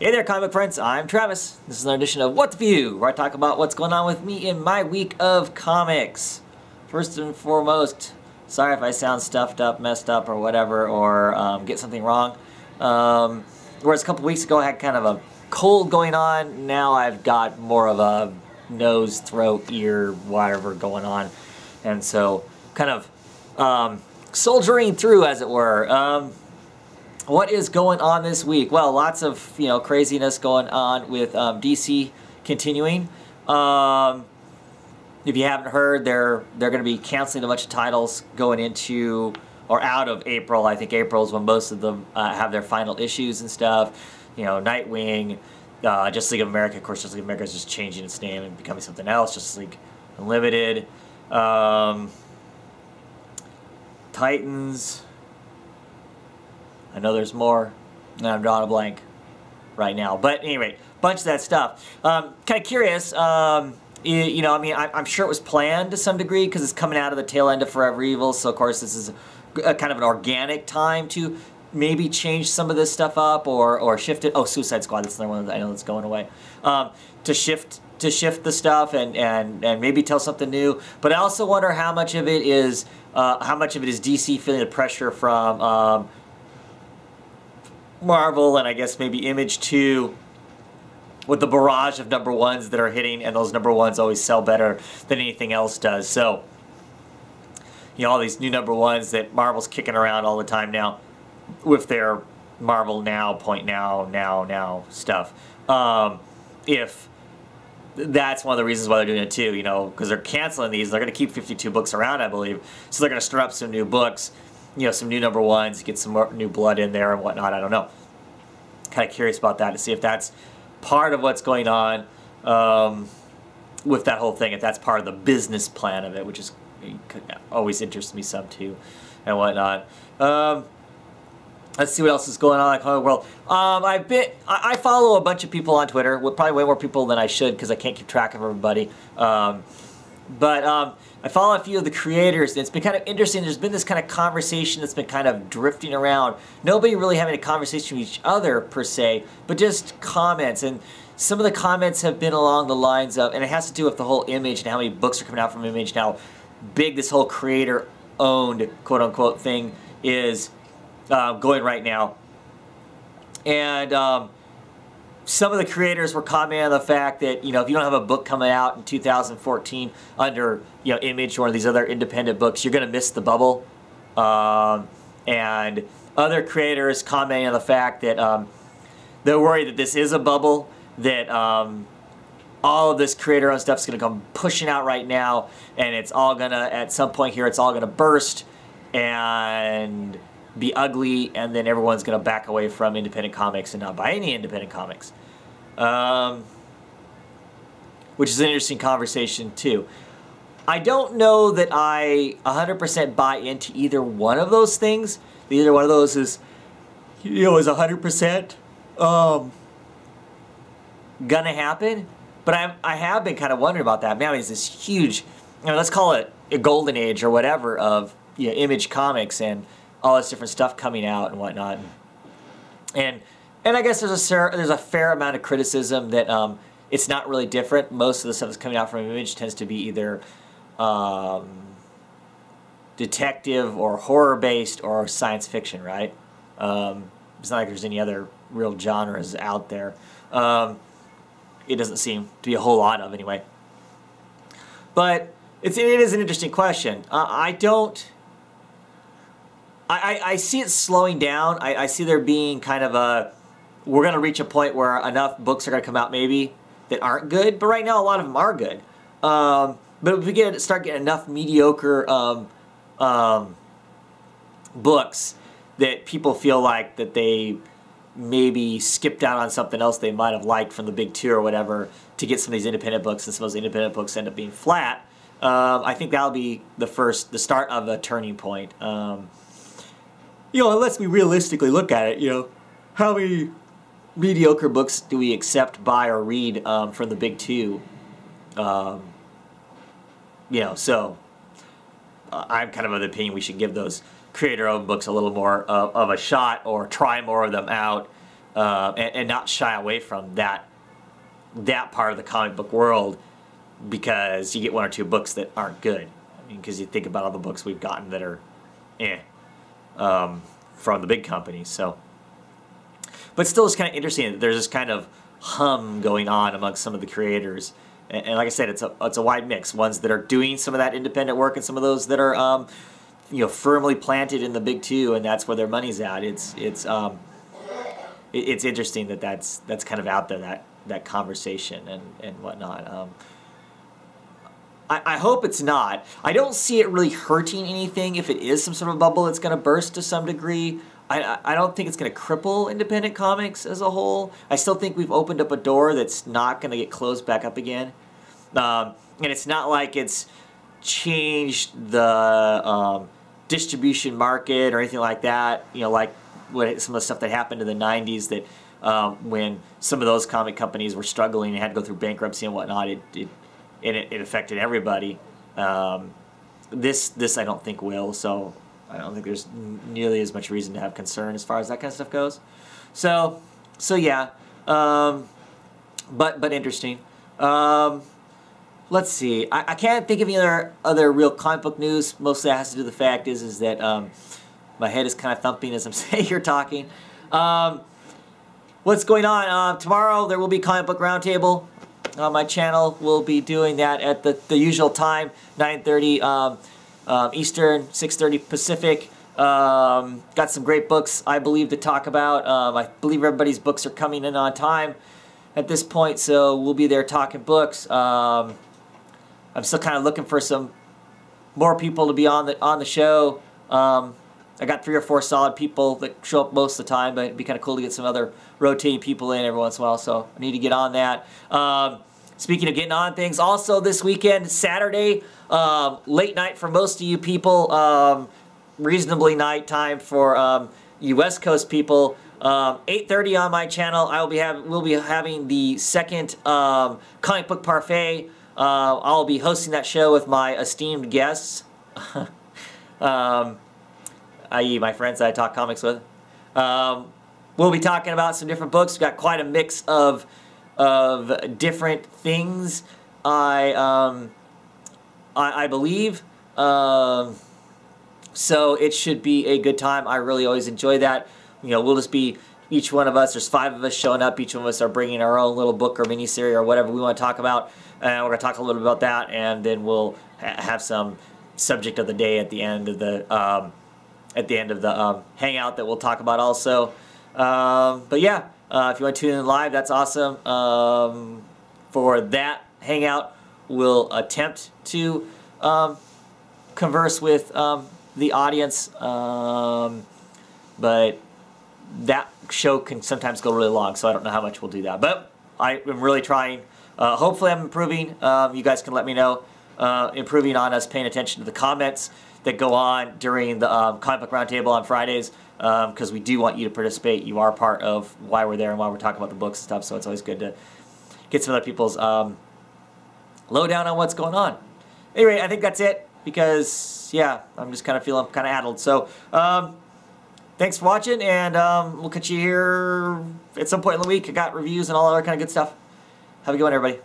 Hey there, comic friends. I'm Travis. This is another edition of What the View, where I talk about what's going on with me in my week of comics. First and foremost, sorry if I sound stuffed up, messed up, or whatever, or get something wrong. Whereas a couple weeks ago I had kind of a cold going on, now I've got more of a nose, throat, ear, whatever going on. And so, kind of soldiering through, as it were. What is going on this week? Well, lots of craziness going on with DC continuing. If you haven't heard, they're going to be canceling a bunch of titles going into or out of April. I think April is when most of them have their final issues and stuff. Nightwing, Justice League of America. Of course, Justice League of America is just changing its name and becoming something else. Justice League Unlimited, Titans. I know there's more, and I'm drawing a blank right now. But anyway, bunch of that stuff. Kind of curious. I'm sure it was planned to some degree because it's coming out of the tail end of Forever Evil. So of course, this is a kind of an organic time to maybe change some of this stuff up or shift it. Oh, Suicide Squad. That's another one that I know that's going away. To shift the stuff and maybe tell something new. But I also wonder how much of it is DC feeling the pressure from Marvel and I guess maybe Image too, with the barrage of #1s that are hitting, and those #1s always sell better than anything else does. So, all these new #1s that Marvel's kicking around all the time now with their Marvel Now, Point Now stuff. If that's one of the reasons why they're doing it too, because they're canceling these. They're going to keep 52 books around, I believe. So they're going to stir up some new books. Some new #1s, get some more new blood in there and whatnot. I don't know. Kind of curious about that to see if that's part of what's going on with that whole thing. If that's part of the business plan of it, which is always interests me some too, and whatnot. Let's see what else is going on in the comic world. I follow a bunch of people on Twitter. Well, probably way more people than I should because I can't keep track of everybody. I follow a few of the creators, and it's been kind of interesting. There's been this kind of conversation that's been kind of drifting around. Nobody really having a conversation with each other, per se, but just comments. And some of the comments have been along the lines of, and it has to do with the whole Image and how many books are coming out from Image, and how big this whole creator-owned, quote-unquote, thing is going right now. And some of the creators were commenting on the fact that, if you don't have a book coming out in 2014 under, Image or one of these other independent books, you're going to miss the bubble. And other creators commenting on the fact that they're worried that this is a bubble, that all of this creator-owned stuff is going to come pushing out right now, and it's all going to, at some point here, it's all going to burst and be ugly, and then everyone's going to back away from independent comics and not buy any independent comics. Which is an interesting conversation, too. I don't know that I 100% buy into either one of those things. Either one of those is 100% gonna happen. But I have been kind of wondering about that. Man, it's this huge, let's call it a golden age or whatever of Image Comics and all this different stuff coming out and whatnot, and I guess there's a fair amount of criticism that it's not really different. Most of the stuff that's coming out from Image tends to be either detective or horror based or science fiction, right? It's not like there's any other real genres out there. It doesn't seem to be a whole lot of, anyway. But it is an interesting question. I see it slowing down. I see there being kind of we're going to reach a point where enough books are going to come out maybe that aren't good, but right now a lot of them are good. But if we start getting enough mediocre books that people feel like that they maybe skipped out on something else they might have liked from the big two or whatever to get some of these independent books, and some of those independent books end up being flat, I think that'll be the start of a turning point. Unless we realistically look at it, how many mediocre books do we accept, buy, or read from the big two? So I'm kind of the opinion we should give those creator-owned books a little more of a shot, or try more of them out, and not shy away from that part of the comic book world, because you get one or two books that aren't good. I mean, because you think about all the books we've gotten that are from the big companies. So, but still, it's kind of interesting that there's this kind of hum going on amongst some of the creators, and like I said, it's a wide mix. Ones that are doing some of that independent work, and some of those that are firmly planted in the big two, and that's where their money's at. It's interesting that's kind of out there, that conversation and whatnot. I hope it's not. I don't see it really hurting anything if it is some sort of bubble that's going to burst to some degree. I don't think it's going to cripple independent comics as a whole. I still think we've opened up a door that's not going to get closed back up again. And it's not like it's changed the distribution market or anything like that. Like some of the stuff that happened in the 90s, that when some of those comic companies were struggling and had to go through bankruptcy and whatnot, it affected everybody. This I don't think will, so I don't think there's nearly as much reason to have concern as far as that kind of stuff goes. So yeah, but interesting. Let's see. I can't think of any other real comic book news. Mostly that has to do with the fact is that my head is kind of thumping as I'm sitting here talking. What's going on? Tomorrow there will be Comic Book Roundtable on my channel. We'll be doing that at the usual time, 9:30 Eastern, 6:30 Pacific. Got some great books, I believe, to talk about. I believe everybody's books are coming in on time at this point, so we'll be there talking books. I'm still kind of looking for some more people to be on the show. I got 3 or 4 solid people that show up most of the time, but it'd be kind of cool to get some other rotating people in every once in a while, so I need to get on that. Speaking of getting on things, also this weekend, Saturday, late night for most of you people, reasonably night time for you West Coast people. 8:30 on my channel, we'll be having the second comic book parfait. I'll be hosting that show with my esteemed guests, i.e. my friends that I talk comics with. We'll be talking about some different books. We've got quite a mix of different things, I believe. So it should be a good time. I really always enjoy that. We'll just be, each one of us, there's 5 of us showing up. Each one of us are bringing our own little book or miniseries or whatever we want to talk about. And we're going to talk a little bit about that, and then we'll have some subject of the day at the end of the hangout that we'll talk about also. But yeah, if you want to tune in live, that's awesome. For that hangout, we'll attempt to converse with the audience, but that show can sometimes go really long, so I don't know how much we'll do that. But I am really trying. Hopefully I'm improving. You guys can let me know. Improving on us paying attention to the comments that go on during the Comic Book Roundtable on Fridays, because we do want you to participate. You are part of why we're there and why we're talking about the books and stuff, so it's always good to get some other people's lowdown on what's going on. Anyway, I think that's it, because, yeah, I'm just kind of feeling kind of addled. So, thanks for watching, and we'll catch you here at some point in the week. I got reviews and all that other kind of good stuff. Have a good one, everybody.